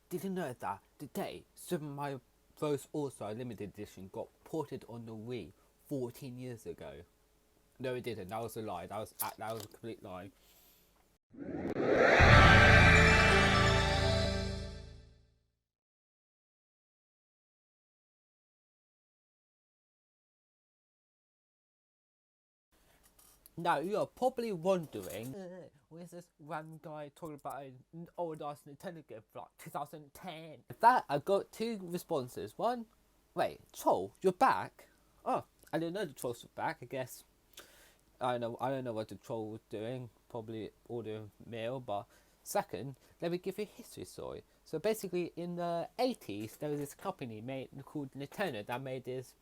Did you know that today Super Mario Bros. All-Star Limited Edition got ported on the Wii 14 years ago? No, it didn't. That was a lie. That was a complete lie. Now you're probably wondering, where's this random guy talking about an old ass Nintendo game from like 2010? With that, I got two responses. One, wait, troll, you're back? Oh, I didn't know the trolls were back. I guess I don't know what the troll was doing. Probably ordering mail. But second, let me give you a history story. So basically, in the 80s, there was this company called Nintendo that made this.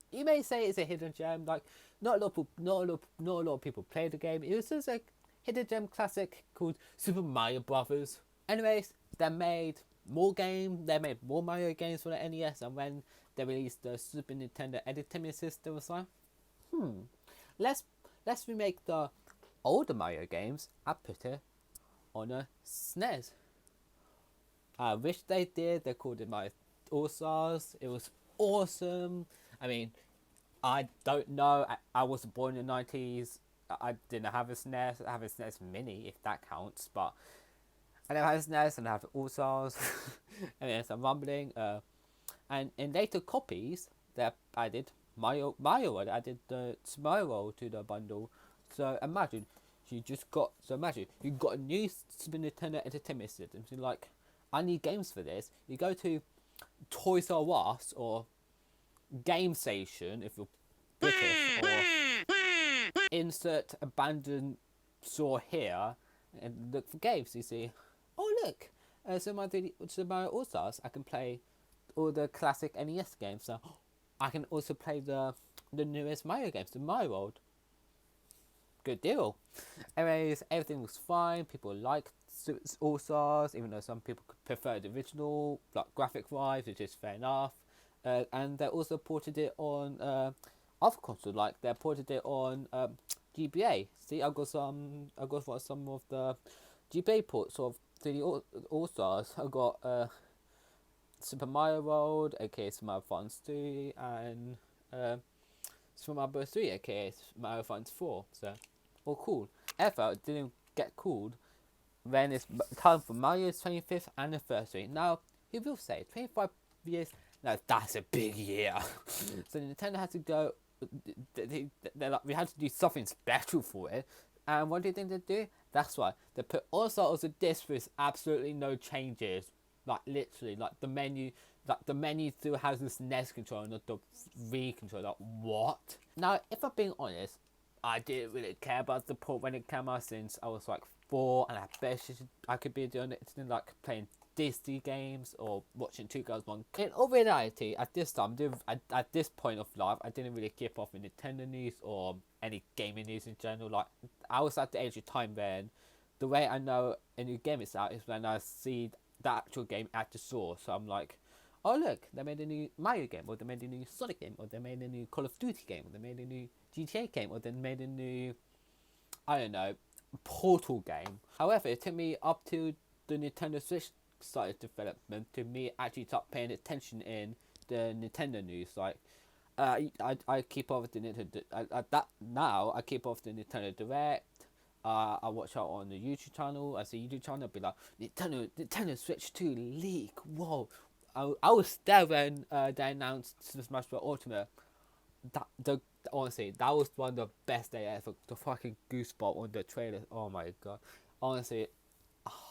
You may say it's a hidden gem. Like not a lot of people played the game. It was just a hidden gem classic called Super Mario Brothers. Anyways, they made more games. They made more Mario games for the NES, and when they released the Super Nintendo Entertainment System, it was like, let's remake the older Mario games and put it on a SNES. I wish they did. They called it Mario All Stars. It was awesome. I mean, I don't know. I was born in the 90s. I didn't have a SNES. I have a SNES Mini, if that counts. But I never had a SNES, and I have All Stars. and there's some rumbling. And in later copies, they added Mario. I did the Mario World to the bundle. So imagine you got a new Super Nintendo Entertainment System. So like, I need games for this. You go to Toys R Us or Game Station if you're British, or insert abandoned store here and look for games. You see, oh look, so my All Stars, I can play all the classic NES games. So I can also play the newest Mario games, the Mario World. Good deal. Anyways, everything was fine. People liked All Stars, even though some people prefer the original, like graphic wise, which is fair enough. And they also ported it on other consoles, like they ported it on GBA. See, I got some of the GBA ports of the All Stars. I got Super Mario World, aka Super Mario Funds 2, and Super Mario Bros. 3, aka Mario Funds 4. So, all cool. Ever it didn't get cooled when it's time for Mario's 25th anniversary. Now, who will say 25 years? No, that's a big year. So Nintendo had to go. They're like, we had to do something special for it. And what do you think they do? That's right. They put All Stars as a disc with absolutely no changes. Like literally, like the menu still has this NES controller, not the Wii controller. Like, what? Now, if I'm being honest, I didn't really care about the port when it came out since I was like 4, and I bet I could be doing it, like playing Disney games or watching Two Girls One. In all reality, at this time, at this point of life, I didn't really keep up with Nintendo news or any gaming news in general. Like, I was at the age of time when the way I know a new game is out is when I see the actual game at the source. So I'm like, oh look, they made a new Mario game, or they made a new Sonic game, or they made a new Call of Duty game, or they made a new GTA game, or they made a new, I don't know, Portal game. However, it took me up to the Nintendo Switch started development to me actually start paying attention in the Nintendo news. Like, I keep up with the Nintendo. I keep up with the Nintendo Direct. I watch out on the YouTube channel. I see YouTube channel be like Nintendo Switch 2 leak. Whoa! I was there when they announced Super Smash Bros. Ultimate. Honestly, that was one of the best day ever. The fucking goosebump on the trailer. Oh my god! Honestly,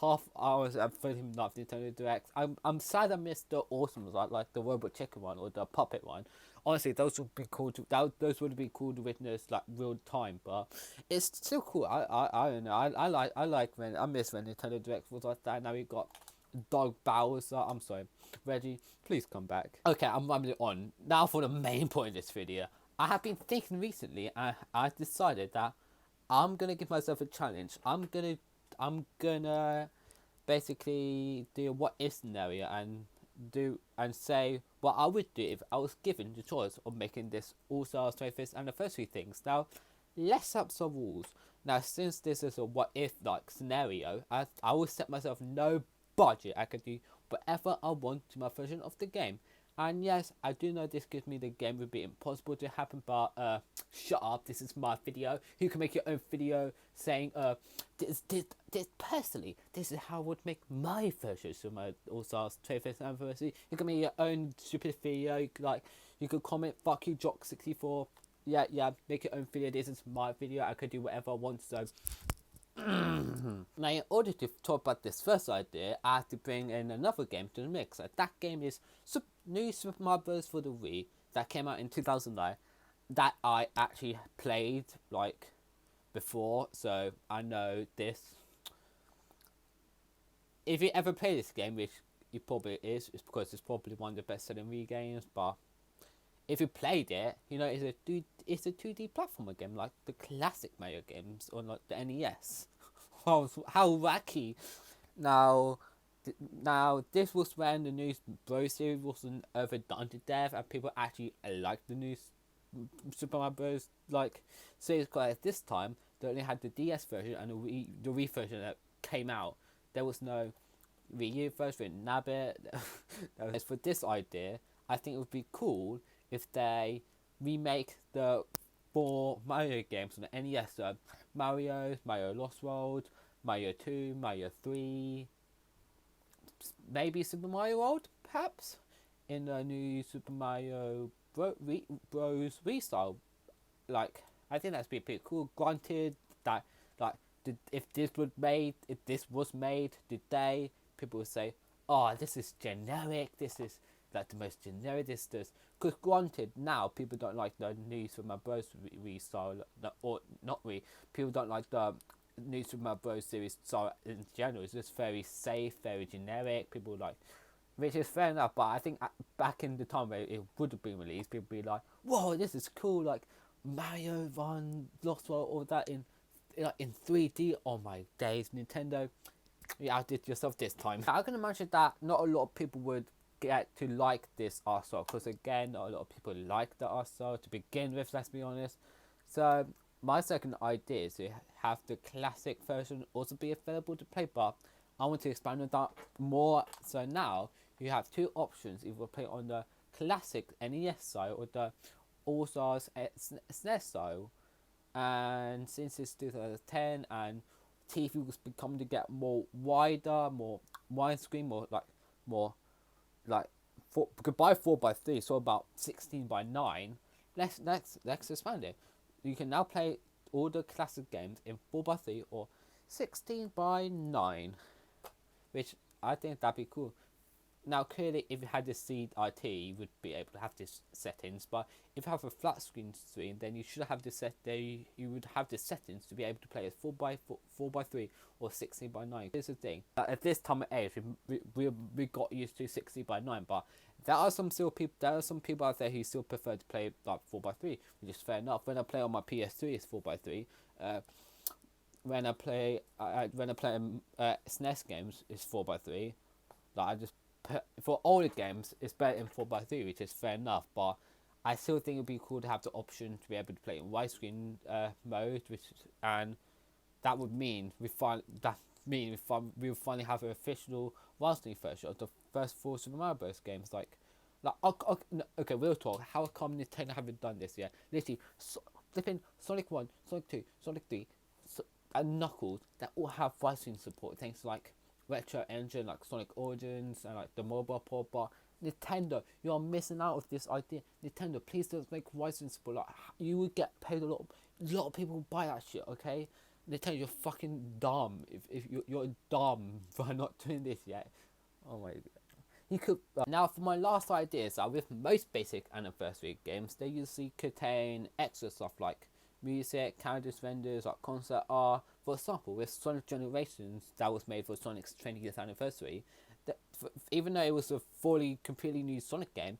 half hours and 30 minutes of Nintendo Direct. I'm sad I missed the awesome ones, like the Robot Chicken one or the Puppet one. Honestly, those would be cool those would be cool to witness like real time, but it's still cool. I don't know. I like when I miss when Nintendo Direct was like that. Now we got Dog Bowser. I'm sorry, Reggie. Please come back. Okay, I'm rambling on now for the main point of this video. I have been thinking recently, and I decided that I'm gonna give myself a challenge. I'm gonna basically do a what if scenario and say what I would do if I was given the choice of making this All Stars 25th anniversary things. Now, let's have some rules. Now, since this is a what if like scenario, I will set myself no budget. I could do whatever I want to my version of the game. And yes, I do know this gives me the game would be impossible to happen, but shut up, this is my video. You can make your own video saying, this personally, this is how I would make my version of my All-Stars 25th anniversary. You can make your own stupid video, you could comment, fuck you, Jacques64. Yeah, make your own video, this is my video, I could do whatever I want, so... Now, in order to talk about this first idea, I have to bring in another game to the mix. That game is new Super Mario Bros. For the Wii that came out in 2009 that I actually played like before, so I know this. If you ever play this game, which you probably is, it's because it's probably one of the best selling Wii games, but if you played it, you know it's a 2D platformer game like the classic Mario games or like the NES. How wacky! Now this was when the new Bros series wasn't overdone to death, and people actually liked the new Super Mario Bros. Like series. Because at this time they only had the DS version and the Wii version that came out. There was no Wii U version, Nabbit. As for this idea, I think it would be cool if they remake the 4 Mario games on the NES. So Mario Lost World, Mario 2, Mario 3, maybe Super Mario World, perhaps, in the new Super Mario Bros. Wii style. Like, I think that's be pretty cool. Granted that, like, if this was made today, people would say, "Oh, this is generic. This is like the most generic. This." Because granted, now people don't like the new Super Mario Bros. Wii style, or not Wii. People don't like the new Super Mario Bros. Series style in general. It's just very safe, very generic. People like, which is fair enough. But I think back in the time where it would have been released, people would be like, "Whoa, this is cool! Like Mario Run, Lost World, all that in 3D." Oh my days, Nintendo, you outdid yourself this time. I can imagine that not a lot of people would get to like this art style, because again, not a lot of people like the art style to begin with, let's be honest. So my second idea is to have the classic version also be available to play, but I want to expand on that more. So now you have 2 options: either play on the classic NES style or the All-Stars SNES style. And since it's 2010 and TV was becoming to get more wider, more widescreen, more like goodbye 4:3, so about 16:9. Let's expand it. You can now play all the classic games in 4:3 or 16:9, which I think that'd be cool. Now, clearly, if you had the CRT, you would be able to have these settings. But if you have a flat screen, then you should have you would have the settings to be able to play as 4:3 or 16:9. Here's the thing: at this time of age, we got used to 16:9. But there are some people out there who still prefer to play like 4:3, which is fair enough. When I play on my PS3, it's 4:3. When I play SNES games, it's 4:3. Like I just for older games, it's better in 4:3, which is fair enough. But I still think it'd be cool to have the option to be able to play in widescreen mode, and that would mean we will finally have an official widescreen version of the first 4 Super Mario Bros. Games. Okay, we'll talk. How come Nintendo haven't done this yet? Literally, flipping Sonic 1, Sonic 2, Sonic 3, and Knuckles that all have widescreen support. Thanks to like Retro Engine, like Sonic Origins, and like the mobile port. But Nintendo, you are missing out of this idea. Nintendo, please don't make widescreen support. Like, you would get paid a lot of people will buy that shit. Okay, Nintendo, you're fucking dumb. If you're dumb for not doing this yet. Oh my god. You could now for my last ideas. With most basic anniversary games, they usually contain extra stuff like music, characters, vendors, like concept art. For example, with Sonic Generations that was made for Sonic's 20th anniversary, even though it was a completely new Sonic game,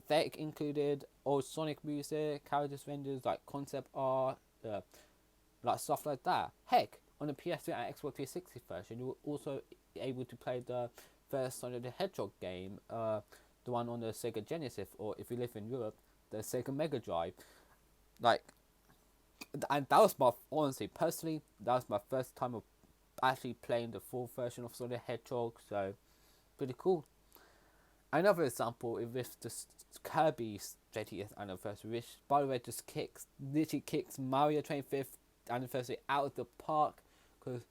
they included old Sonic music, characters, vendors, like concept art, like stuff like that. Heck, on the PS3 and Xbox 360 version, you were also able to play the first Sonic the Hedgehog game, the one on the Sega Genesis, or if you live in Europe, the Sega Mega Drive. And that was personally, that was my first time of actually playing the full version of Sonic the Hedgehog. So pretty cool. Another example is with the Kirby's 30th anniversary, which by the way just literally kicks Mario 25th anniversary out of the park, because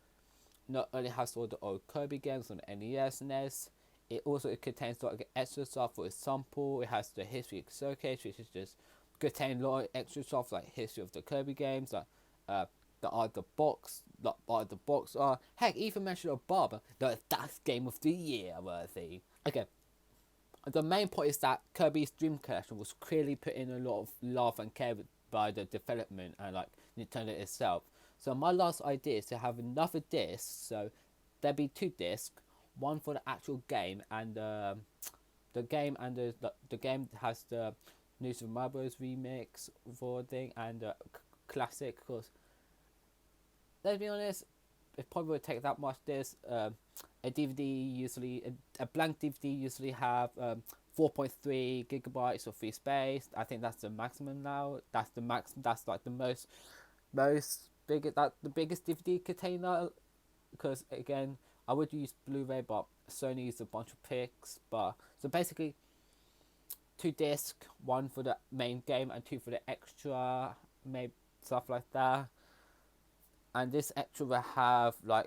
not only has all the old Kirby games on the NES and NES, it contains like extra stuff. For example, it has the history showcase, which is just contain a lot of extra stuff like history of the Kirby games, like the art the box, the art the box are heck even mention of Bob, that's game of the year worthy. Okay, the main point is that Kirby's Dream Collection was clearly put in a lot of love and care by the development and like Nintendo itself. So my last idea is to have another disc. So there'll be 2 discs, one for the actual game and the game has the new Super Mario Bros. Remix for thing and classic. Because let's be honest, it probably would take that much disc. A DVD usually, a blank DVD usually have 4.3 gigabytes of free space. I think that's the maximum now. That's the max. That's like the most the biggest DVD container. Because again, I would use Blu-ray, but Sony used a bunch of pics. But so basically, 2 discs, one for the main game and 2 for the extra, maybe stuff like that. And this extra will have like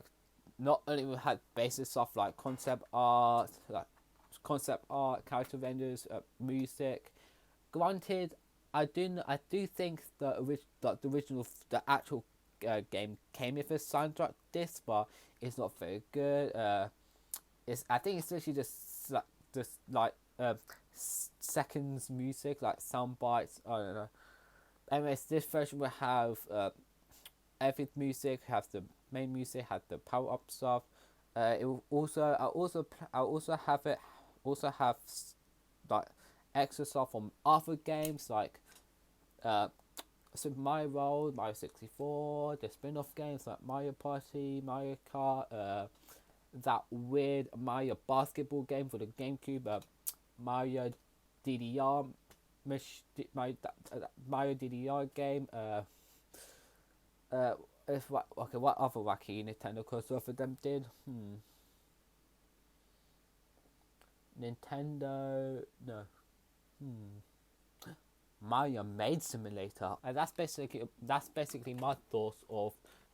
not only will have basic stuff like concept art, character renders, music. Granted, I do think the actual game came with a soundtrack disc, but it's not very good. I think it's literally just like seconds music, like sound bites. I don't know. Anyways, this version will have every music, have the main music, have the power up stuff. It will also I also have like extra stuff from other games like Super Mario World, Mario 64, the spin-off games like Mario Party, Mario Kart, that weird Mario basketball game for the GameCube, Mario DDR, Mario DDR game. What other wacky Nintendo crossover them did? Nintendo, no. Mario Maid Simulator, and that's basically my thoughts of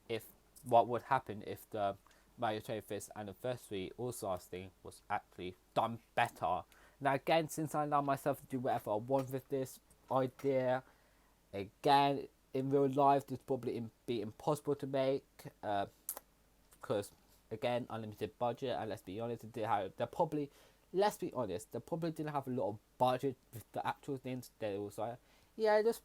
if what would happen if the Mario 25th anniversary All-Stars thing was actually done better. Now again, since I allow myself to do whatever I want with this idea, again in real life this probably be impossible to make, because again unlimited budget, and let's be honest, let's be honest, they probably didn't have a lot of budget with the actual things. They was like, just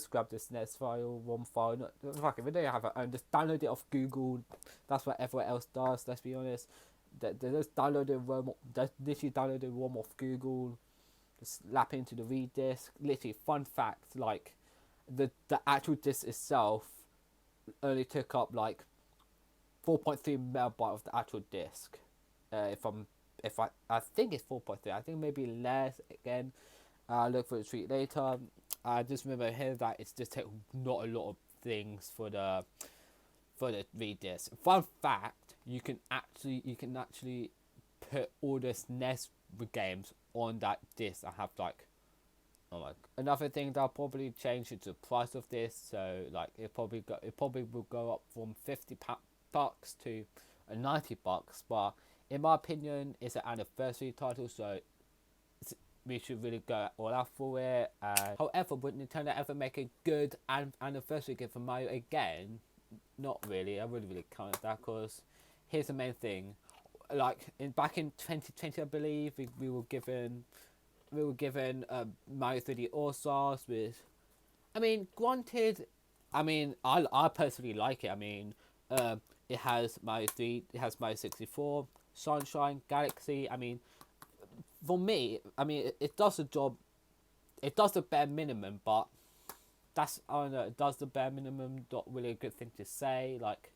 grab this NES file, one file. Fuck it, we don't have our own. Just download it off Google. That's what everyone else does. Let's be honest. They just download the ROM. They literally download the ROM off Google. Just slap into the read disc. Literally, fun fact, like the actual disc itself only took up like 4.3 megabyte of the actual disc. I think it's 4.3. I think maybe less. Again, I'll look for the tweet later. I just remember here that it's just take not a lot of things for the read disc. Fun fact: you can actually put all the SNES games on that disc. I have like, another thing that'll probably change is the price of this. So like it probably will go up from $50 to $90, but in my opinion it's an anniversary title, so we should really go all out for it. And however, would Nintendo ever make a good anniversary game for Mario again? Not really. I wouldn't really count that, because here's the main thing, like back in 2020 I believe we were given Mario 3D All Stars with, granted, I personally like it. It has Mario 3, it has Mario 64, Sunshine, Galaxy. For me, it does the job. It does the bare minimum, but it does the bare minimum. Not really a good thing to say. Like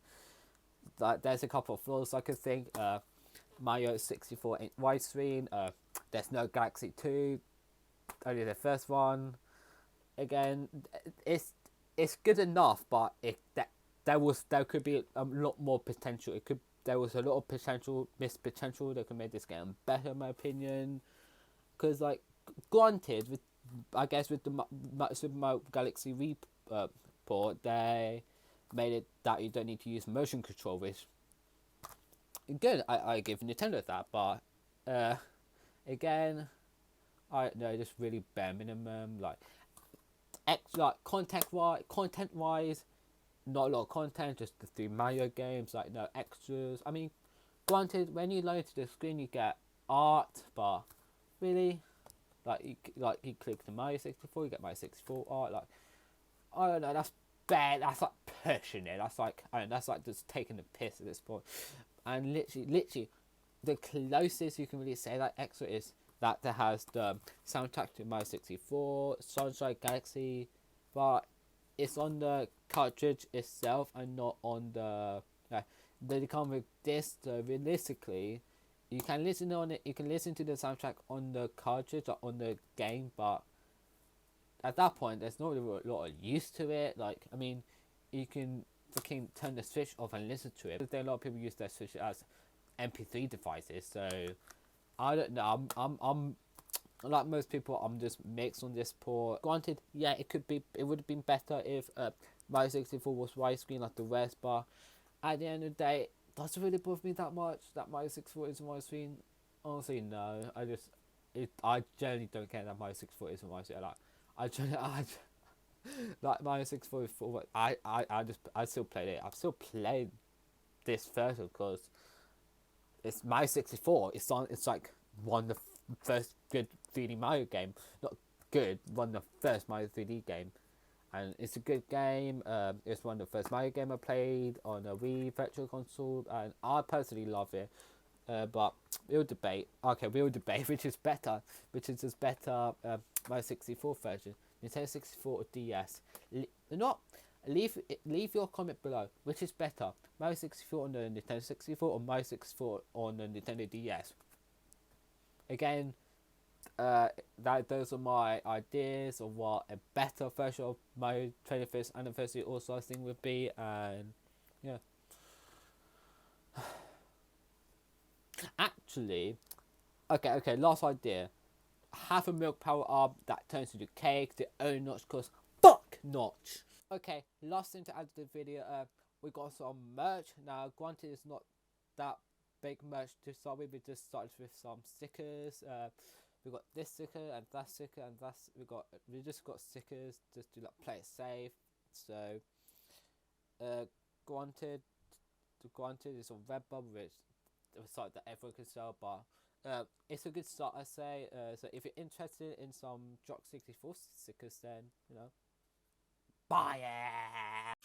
there's a couple of flaws I could think. Mario 64 ain't widescreen. There's no Galaxy 2. Only the first one. Again, it's good enough, but there could be a lot more potential. there was a lot of missed potential that could make this game better, in my opinion. Because, like, granted, I guess with the Super Mario Galaxy report, they made it that you don't need to use motion control, which good. I give Nintendo that, but again, I know just really bare minimum. Like, content wise, not a lot of content, just the 3 Mario games, like no extras. I mean, granted, when you load to the screen, you get art, but really, like you click the Mario 64, you get Mario 64 art. Like, I don't know, that's bad. That's like pushing it. That's like, I don't know, that's like just taking the piss at this point. And literally, the closest you can really say that extra is that there has the soundtrack to Mario 64, Sunshine Galaxy, but it's on the cartridge itself and not on the. They come with this. Realistically, you can listen on it. You can listen to the soundtrack on the cartridge or on the game, but at that point, there's not really a lot of use to it. Like, I mean, you can fucking turn the Switch off and listen to it. But a lot of people use their Switch as MP3 devices, so I don't know. I'm like most people. I'm just mixed on this port. Granted, yeah, it would have been better if Mario 64 was widescreen like the rest, but at the end of the day, it doesn't really bother me that much that Mario 64 isn't widescreen. Honestly, no. I generally don't care that Mario 64 isn't widescreen. Like Mario 64 is full, but I still played it. I've still played this version because it's Mario 64. It's like one of the first good 3D Mario game. Not good, one of the first Mario 3D game. And it's a good game. It's one of the first Mario game I played on a Wii Virtual Console, and I personally love it. But we'll debate. Okay, we'll debate which is better. Which is better, Mario 64 version, Nintendo 64 or DS. Leave your comment below. Which is better, Mario 64 on the Nintendo 64 or Mario 64 on the Nintendo DS? Again, those are my ideas of what a better version of my 25th anniversary All-Stars thing would be, and yeah. Actually, okay, last idea. Have a milk power up that turns into cake, the own notch, cause fuck notch. Okay, last thing to add to the video, we got some merch. Now, granted, it's not that big merch to start with. We just started with some stickers. We got this sticker and that sticker and that's we just got stickers just to like play it safe. So, granted, it's on Redbubble, which a site that everyone can sell, but it's a good start, I say. So if you're interested in some Jacques 64 stickers, then buy it.